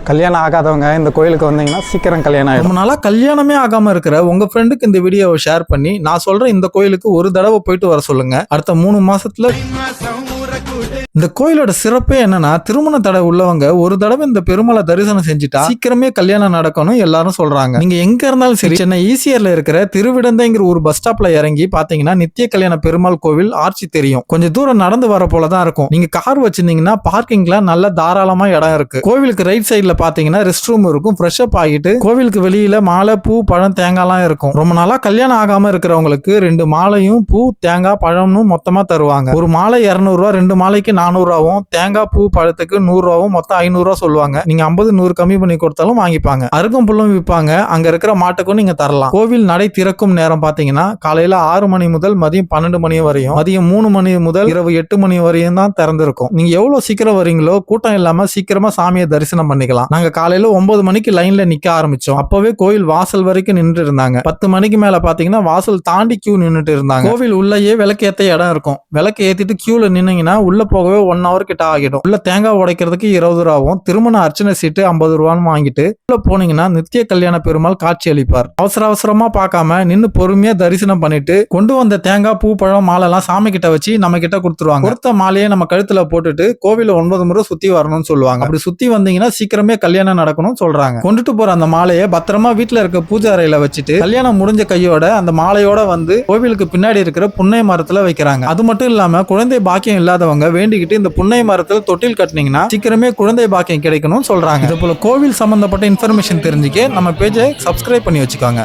கல்யாணம் ஆகாதவங்க இந்த கோயிலுக்கு வந்தீங்கன்னா சீக்கிரம் கல்யாணம் ஆகும். ரொம்ப நாளா கல்யாணமே ஆகாம இருக்கிற உங்க ஃப்ரெண்டுக்கு இந்த வீடியோவை ஷேர் பண்ணி நான் சொல்ற இந்த கோயிலுக்கு ஒரு தடவை போயிட்டு வர சொல்லுங்க. அடுத்த 3 மாசத்துல இந்த கோயிலோட சிறப்பே என்னன்னா, திருமண தடை உள்ளவங்க ஒரு தடவை இந்த பெருமாளை தரிசனம் செஞ்சுட்டா சீக்கிரமே கல்யாணம் நடக்கணும் எல்லாரும் சொல்றாங்க. நீங்க எங்க இருந்தாலும் சரி, சென்னை ஈசிஆர்ல இருக்கிற திருவிடந்தைங்கிற ஒரு பஸ் ஸ்டாப்ல இறங்கி பாத்தீங்கன்னா நித்திய கல்யாண பெருமாள் கோவில் ஆர்ச்சி தெரியும். கொஞ்சம் தூரம் நடந்து வர போலதான் இருக்கும். நீங்க கார் வச்சிருந்தீங்கன்னா பார்க்கிங்ல நல்ல தாராளமா இடம் இருக்கு. கோவிலுக்கு ரைட் சைட்ல பாத்தீங்கன்னா ரெஸ்ட் ரூம் இருக்கும். ஃப்ரெஷ் அப் ஆகிட்டு கோவிலுக்கு வெளியில மாலை, பூ, பழம், தேங்காய்லாம் இருக்கும். ரொம்ப நாளா கல்யாணம் ஆகாம இருக்கிறவங்களுக்கு 2 மாலையும் பூ, தேங்காய், பழம்னு மொத்தமா தருவாங்க. ஒரு மாலை 200 ரூபா, 2 மாலைக்கு 400 ரூபாவும், தேங்காய், பூ, பழத்துக்கு 100 ரூபாவும், மொத்தம் 500 ரூபா சொல்லுவாங்க. நீங்க 50, 100 கம்மி பண்ணி கொடுத்தாலும் வாங்கிப்பாங்க. அருகும் புல்லும் விற்பாங்க. அங்க இருக்கிற மாட்டுக்கும் நீங்க தரலாம். கோவில் நடை திறக்கும் நேரம் பாத்தீங்கன்னா காலையில 6 மணி முதல் மதியம் 12 மணி வரையும், மதியம் 3 மணி முதல் இரவு 8 மணி வரையும் தான் திறந்திருக்கும். நீங்க எவ்வளவு சீக்கிரம் வரீங்களோ கூட்டம் இல்லாம சீக்கிரமா சாமியை தரிசனம் பண்ணிக்கலாம். நாங்க காலையில 9 மணிக்கு லைன்ல நிக்க ஆரம்பிச்சோம். அப்பவே கோயில் வாசல் வரைக்கும் நின்று இருந்தாங்க. 10 மணிக்கு மேல பாத்தீங்கன்னா வாசல் தாண்டி கியூ நின்னுட்டு இருந்தாங்க. கோவில் உள்ளேயே விளக்கு ஏத்த இடம் இருக்கும். விளக்கு ஏத்திட்டு கியூல நின்னீங்கன்னா உள்ள போகவே 1 hour கிட்ட ஆகிடும். உள்ள தேங்காய் உடைக்கிறதுக்கு 20 ரூபாவும், திருமண அர்ச்சனை சீட்டு 50 ரூபான்னு வாங்கிட்டு உள்ள போனீங்கன்னா நித்திய கல்யாண பெருமாள் காட்சி அளிப்பார். அவசரமா பார்க்காம நின்னு பொறுமையா தரிசனம் பண்ணிட்டு கொண்டு வந்த தேங்காய், பூ, பழம், மாலை எல்லாம் சாமி கிட்ட வச்சு நம்ம கிட்ட கொடுத்துருவாங்க. கொடுத்த மாலையை நம்ம கழுத்துல போட்டுட்டு கோவில 9 முறை சுத்தி வரணும்னு சொல்லுவாங்க. அப்படி சுத்தி வந்தீங்கன்னா சீக்கிரமே கல்யாணம் நடக்கணும்னு சொல்றாங்க. கொண்டுட்டு போற அந்த மாலையை பத்திரமா வீட்டுல இருக்க பூஜை அறையில வச்சுட்டு கல்யாணம் முடிஞ்ச கையோட அந்த மாலையோட வந்து கோவிலுக்கு பின்னாடி இருக்கிற புன்னை மரத்துல வைக்கிறாங்க. அது மட்டும் இல்லாம குழந்தை பாக்கியம் இல்லாதவங்க வேண்டிக்கிட்டு இந்த புன்னை மரத்துல தொட்டில் கட்டினீங்கன்னா சீக்கிரமே குழந்தை பாக்கியம் கிடைக்கணும்னு சொல்றாங்க. இது போல கோவில் சம்பந்தப்பட்ட இன்ஃபர்மேஷன் தெரிஞ்சுக்க நம்ம பேஜை சப்ஸ்கிரைப் பண்ணி வச்சுக்கோங்க.